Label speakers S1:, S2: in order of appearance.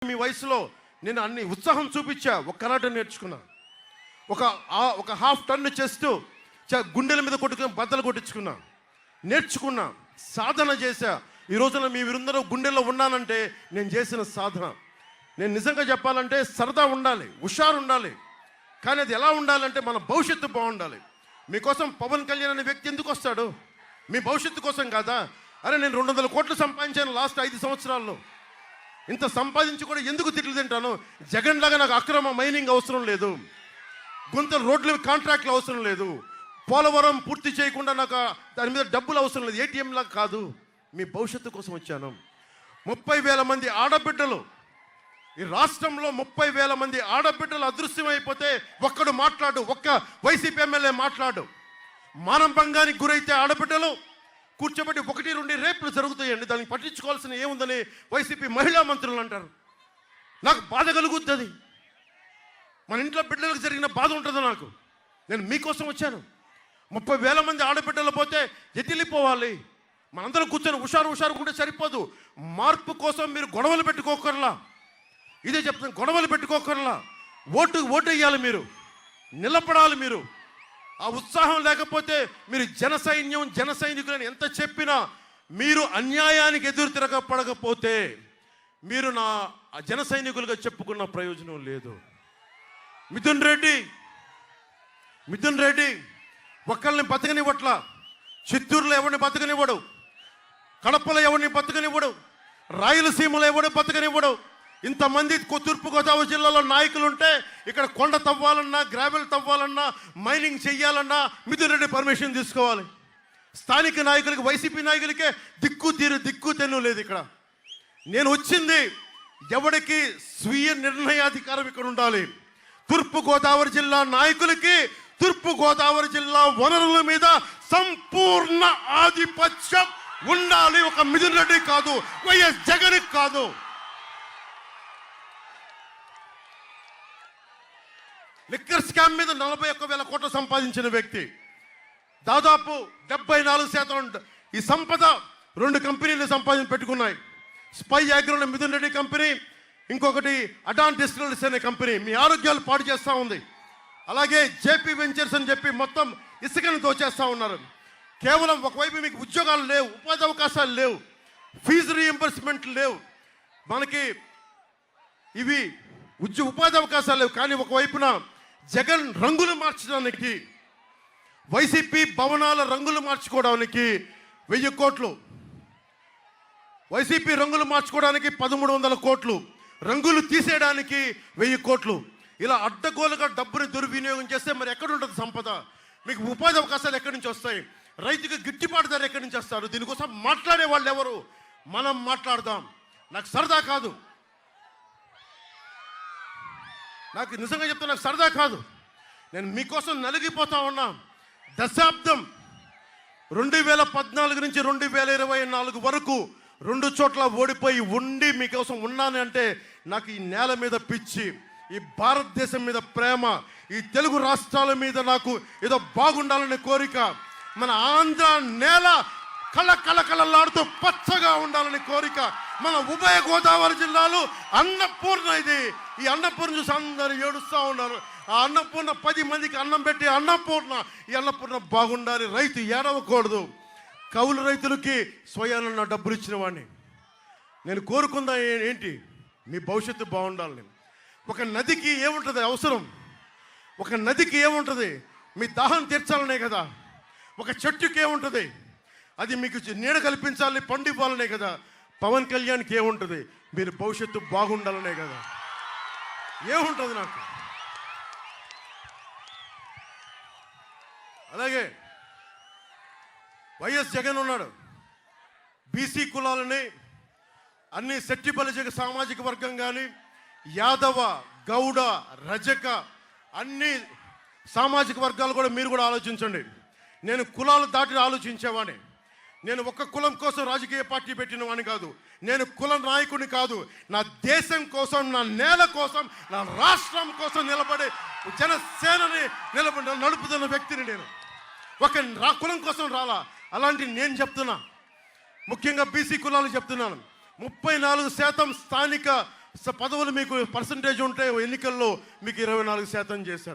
S1: మీ వయసులో నేను అన్ని ఉత్సాహం చూపించా, ఒక కరాటే నేర్చుకున్నా, ఒక హాఫ్ టన్ చెస్ట్ గుండెల మీద కొట్టుకుని బద్దలు కొట్టించుకున్నా, నేర్చుకున్నా, సాధన చేశా. ఈ రోజున మీ వీరందరూ గుండెల్లో ఉన్నానంటే నేను చేసిన సాధన. నేను నిజంగా చెప్పాలంటే సరదా ఉండాలి, హుషారు ఉండాలి, కానీ అది ఎలా ఉండాలంటే మన భవిష్యత్తు బాగుండాలి. మీకోసం పవన్ కళ్యాణ్ అనే వ్యక్తి ఎందుకు వస్తాడు? మీ భవిష్యత్తు కోసం కాదా? అరే నేను 200 కోట్లు సంపాదించాను లాస్ట్ 5 సంవత్సరాల్లో. ఇంత సంపాదించి కూడా ఎందుకు తిట్లు తింటాను? జగన్ లాగా నాకు అక్రమ మైనింగ్ అవసరం లేదు, గుంతలు రోడ్ల కాంట్రాక్ట్లు అవసరం లేదు, పోలవరం పూర్తి చేయకుండా నాకు దాని మీద డబ్బులు అవసరం లేదు, ఏటీఎం లాగా కాదు. మీ భవిష్యత్తు కోసం వచ్చాను. 30,000 మంది ఆడబిడ్డలు ఈ రాష్ట్రంలో 30,000 మంది ఆడబిడ్డలు అదృశ్యమైపోతే ఒక్కడు మాట్లాడు, ఒక్క వైసీపీ ఎమ్మెల్యే మాట్లాడు. మానభంగానికి గురైతే ఆడబిడ్డలు కూర్చోబెట్టి 1-2 రేపులు జరుగుతాయండి, దానికి పట్టించుకోవాల్సిన ఏముందని వైసీపీ మహిళా మంత్రులు అంటారు. నాకు బాధ కలుగుతుంది. మన ఇంట్లో బిడ్డలకు జరిగిన బాధ ఉంటుంది నాకు. నేను మీకోసం వచ్చాను. 30,000 మంది ఆడబిడ్డలు పోతే ఎత్తిలిపోవాలి. మనందరం కూర్చొని హుషారు ఉంటే సరిపోదు. మార్పు కోసం మీరు గొడవలు పెట్టుకోకర్లా. ఇదే చెప్తాను, గొడవలు పెట్టుకోకర్లా. ఓటు వేయాలి, మీరు నిలబడాలి. మీరు ఆ ఉత్సాహం లేకపోతే మీరు జన సైనికులని ఎంత చెప్పినా, మీరు అన్యాయానికి ఎదురు తిరగపడకపోతే మీరు నా జన సైనికులుగా చెప్పుకున్న ప్రయోజనం లేదు. మిథున్ రెడ్డి ఒక్కళ్ళని బతకనివ్వట్లా. చిత్తూరులో ఎవరిని బతకనివ్వడు, కడపలో ఎవరిని బతకనివ్వడు, రాయలసీమలో ఎవరిని బతకనివ్వడు. ఇంతమంది తూర్పుగోదావరి జిల్లాలో నాయకులు ఉంటే ఇక్కడ కొండ తవ్వాలన్నా, గ్రావెల్ తవ్వాలన్నా, మైనింగ్ చెయ్యాలన్నా మిథున్ రెడ్డి పర్మిషన్ తీసుకోవాలి. స్థానిక నాయకులకి, వైసీపీ నాయకులకే దిక్కు తెన్ను లేదు. ఇక్కడ నేను వచ్చింది ఎవరికి స్వీయ నిర్ణయాధికారం ఇక్కడ ఉండాలి. తూర్పుగోదావరి జిల్లా నాయకులకి తూర్పుగోదావరి జిల్లా వనరుల మీద సంపూర్ణ ఆధిపత్యం ఉండాలి. ఒక మిథున్ రెడ్డి కాదు, వైఎస్ జగన్ కాదు. లిక్కర్ స్కామ్ మీద 41,000 కోట్లు సంపాదించిన వ్యక్తి, దాదాపు 74% ఈ సంపద 2 కంపెనీలు సంపాదించి పెట్టుకున్నాయి. స్పై అగ్రో మిథున్ రెడ్డి కంపెనీ, ఇంకొకటి అడాన్ డిస్టిలరీస్ అనే కంపెనీ మీ ఆరోగ్యాలు పాడు చేస్తూ ఉంది. అలాగే జేపీ వెంచర్స్ అని చెప్పి మొత్తం ఇసుకను దోచేస్తూ ఉన్నారు. కేవలం ఒకవైపు మీకు ఉద్యోగాలు లేవు, ఉపాధి అవకాశాలు లేవు, ఫీజు రీఎంబర్స్మెంట్ లేవు, మనకి ఇవి ఉపాధి అవకాశాలు లేవు. కానీ ఒకవైపున జగన్ రంగులు మార్చడానికి, వైసీపీ భవనాల రంగులు మార్చుకోవడానికి 1000 కోట్లు, వైసీపీ రంగులు మార్చుకోవడానికి 1300 కోట్లు, రంగులు తీసేయడానికి 1000 కోట్లు. ఇలా అడ్డగోలుగా డబ్బుని దుర్వినియోగం చేస్తే మరి ఎక్కడ ఉంటుంది సంపద? మీకు ఉపాధి అవకాశాలు ఎక్కడి నుంచి వస్తాయి? రైతుకి గిట్టుబాటు ధర ఎక్కడి నుంచి వస్తారు? దీనికోసం మాట్లాడే వాళ్ళు ఎవరు? మనం మాట్లాడదాం. నాకు సరదా కాదు, నాకు నిజంగా చెప్తా, నాకు సరదా కాదు. నేను మీకోసం నలిగిపోతా ఉన్నా. దశాబ్దం 2014 నుంచి 2024 వరకు 2 చోట్ల ఓడిపోయి ఉండి మీకోసం ఉన్నాను అంటే నాకు ఈ నేల మీద పిచ్చి, ఈ భారతదేశం మీద ప్రేమ, ఈ తెలుగు రాష్ట్రాల మీద నాకు ఏదో బాగుండాలనే కోరిక, మన ఆంధ్ర నేల కళకళలాడుతూ పచ్చగా ఉండాలని కోరిక, మన ఉభయ గోదావరి జిల్లాలు అన్నపూర్ణ ఇది. ఈ అన్నపూర్ణ చూసి అందరూ ఏడుస్తూ ఉన్నారు. ఆ అన్నపూర్ణ 10 మందికి అన్నం పెట్టి అన్నపూర్ణ, ఈ అన్నపూర్ణ బాగుండాలి. రైతు ఏడవకూడదు. కౌలు రైతులకి స్వయాన డబ్బులు ఇచ్చిన వాడిని. నేను కోరుకుందా ఏంటి? మీ భవిష్యత్తు బాగుండాలని. ఒక నదికి ఏముంటుంది అవసరం? ఒక నదికి ఏముంటుంది? మీ దాహం తీర్చాలనే కదా. ఒక చెట్టుకి ఏముంటుంది? అది మీకు నీడ కల్పించాలి, పండివ్వాలనే కదా. పవన్ కళ్యాణ్కి ఏముంటుంది? మీరు భవిష్యత్తు బాగుండాలనే కదా. ఏముంటుంది నాకు? అలాగే వైఎస్ జగన్ ఉన్నాడు. బీసీ కులాలని అన్ని సెట్టిబలిజ సామాజిక వర్గం కానీ, యాదవ, గౌడ, రజక అన్ని సామాజిక వర్గాలు కూడా మీరు కూడా ఆలోచించండి. నేను కులాలు దాటి ఆలోచించేవాడిని. నేను ఒక్క కులం కోసం రాజకీయ పార్టీ పెట్టిన వాడిని కాదు. నేను కుల నాయకుడిని కాదు. నా దేశం కోసం, నా నేల కోసం, నా రాష్ట్రం కోసం నిలబడే జనసేనని నడుపుతున్న వ్యక్తిని నేను. ఒక కులం కోసం రాలా. అలాంటి నేను చెప్తున్నా, ముఖ్యంగా బీసీ కులాలు చెప్తున్నాను. 34% స్థానిక పదవులు మీకు పర్సంటేజ్ ఉంటే ఎన్నికల్లో మీకు 24% చేశాడు.